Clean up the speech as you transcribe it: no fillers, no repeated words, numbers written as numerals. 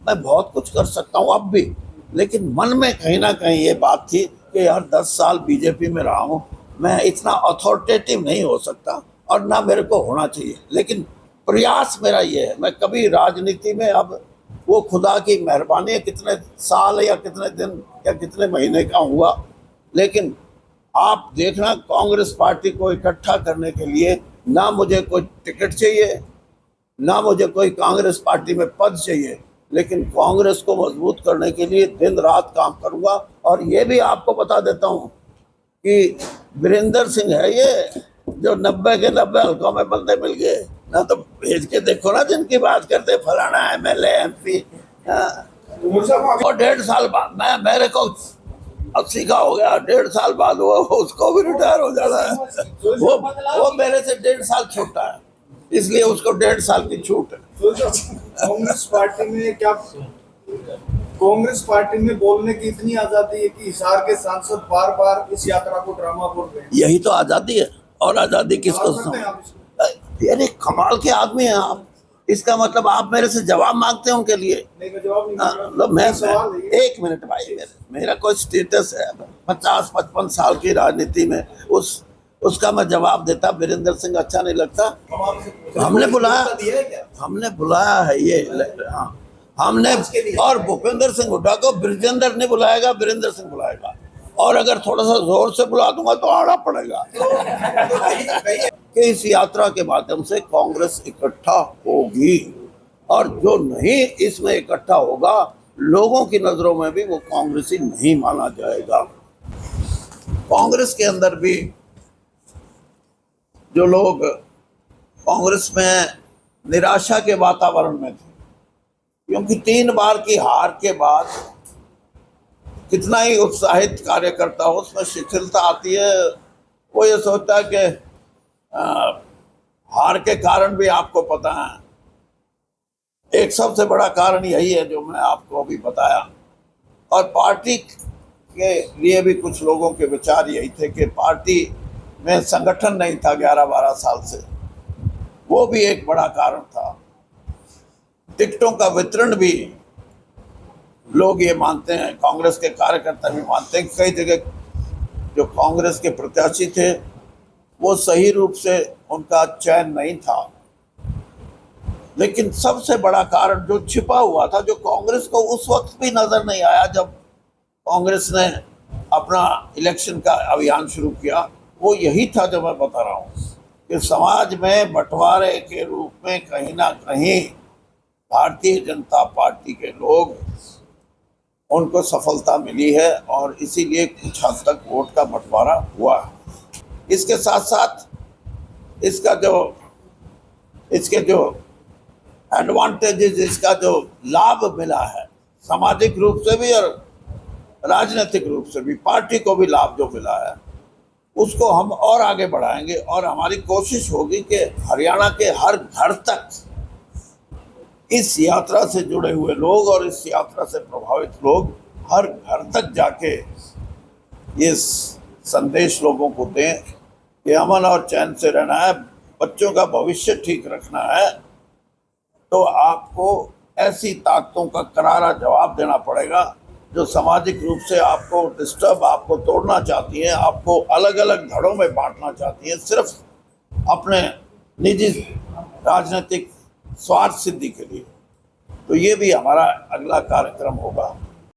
मैं बहुत कुछ कर सकता हूँ अब भी, लेकिन मन में कहीं ना कहीं ये बात थी कि यार 10 साल बीजेपी में रहा हूँ, मैं इतना अथॉरिटेटिव नहीं हो सकता और ना मेरे को होना चाहिए। लेकिन प्रयास मेरा ये है, मैं कभी राजनीति में अब वो खुदा की मेहरबानी है कितने साल या कितने दिन या कितने महीने का हुआ, लेकिन आप देखना कांग्रेस पार्टी को इकट्ठा करने के लिए ना मुझे कोई टिकट चाहिए, ना मुझे कोई कांग्रेस पार्टी में पद चाहिए, लेकिन कांग्रेस को मजबूत करने के लिए दिन रात काम करूंगा। और ये भी आपको बता देता हूं कि वीरेंद्र सिंह है ये जो 90 के 90 हल्कों में बंदे मिल गए ना, तो भेज के देखो ना जिनकी बात करते फलाना MLA MP। और 1.5 साल बाद मेरे को 80 का हो गया, 1.5 साल बाद वो उसको भी रिटायर हो जाना है। वो मेरे से 1.5 साल छोटा है, इसलिए उसको 1.5 साल की छूट है। कांग्रेस पार्टी में क्या, कांग्रेस पार्टी में बोलने की इतनी आजादी है कि हिसार के सांसद बार बार इस यात्रा को ड्रामा बोल रहे हैं। यही तो आजादी है, और आजादी किसको? यानी कमाल के आदमी हैं आप। इसका मतलब आप मेरे से जवाब मांगते हैं उनके लिए? नहीं, मैं जवाब नहीं मांग रहा। मैं 1 मिनट भाई, मेरा कोई स्टेटस है 50-55 साल की राजनीति में, उसका मैं जवाब देता वीरेंद्र सिंह अच्छा नहीं लगता? हमने बुलाया है ये, हाँ हमने, और भूपेंद्र सिंह हुड्डा को ब्रिजेंद्र नहीं बुलाएगा, वीरेंद्र सिंह बुलाएगा। और अगर थोड़ा सा जोर से बुला दूंगा तो आना पड़ेगा। कि इस यात्रा के माध्यम से कांग्रेस इकट्ठा होगी, और जो नहीं इसमें इकट्ठा होगा लोगों की नजरों में भी वो कांग्रेसी नहीं माना जाएगा। कांग्रेस के अंदर भी जो लोग कांग्रेस में निराशा के वातावरण में थे, क्योंकि 3 बार की हार के बाद कितना ही उत्साहित कार्यकर्ता हो उसमें शिथिलता आती है। वो ये सोचता है कि हार के कारण भी आपको पता है, एक सबसे बड़ा कारण यही है जो मैं आपको अभी बताया। और पार्टी के लिए भी कुछ लोगों के विचार यही थे कि पार्टी में संगठन नहीं था 11-12 साल से, वो भी एक बड़ा कारण था। टिकटों का वितरण भी लोग ये मानते हैं, कांग्रेस के कार्यकर्ता भी मानते हैं कि कई जगह जो कांग्रेस के प्रत्याशी थे वो सही रूप से उनका चयन नहीं था। लेकिन सबसे बड़ा कारण जो छिपा हुआ था, जो कांग्रेस को उस वक्त भी नजर नहीं आया जब कांग्रेस ने अपना इलेक्शन का अभियान शुरू किया, वो यही था जो मैं बता रहा हूँ कि समाज में बंटवारे के रूप में कहीं ना कहीं भारतीय जनता पार्टी के लोग, उनको सफलता मिली है और इसीलिए कुछ हद तक वोट का बंटवारा हुआ है। इसके साथ साथ इसके जो एडवांटेजेस, इसका जो लाभ मिला है सामाजिक रूप से भी और राजनीतिक रूप से भी, पार्टी को भी लाभ जो मिला है उसको हम और आगे बढ़ाएंगे। और हमारी कोशिश होगी कि हरियाणा के हर घर तक इस यात्रा से जुड़े हुए लोग और इस यात्रा से प्रभावित लोग हर घर तक जाके ये संदेश लोगों को दें कि अमन और चैन से रहना है, बच्चों का भविष्य ठीक रखना है, तो आपको ऐसी ताकतों का करारा जवाब देना पड़ेगा जो सामाजिक रूप से आपको डिस्टर्ब, आपको तोड़ना चाहती हैं, आपको अलग अलग धड़ों में बांटना चाहती हैं, सिर्फ अपने निजी राजनीतिक स्वार्थ सिद्धि के लिए। तो ये भी हमारा अगला कार्यक्रम होगा।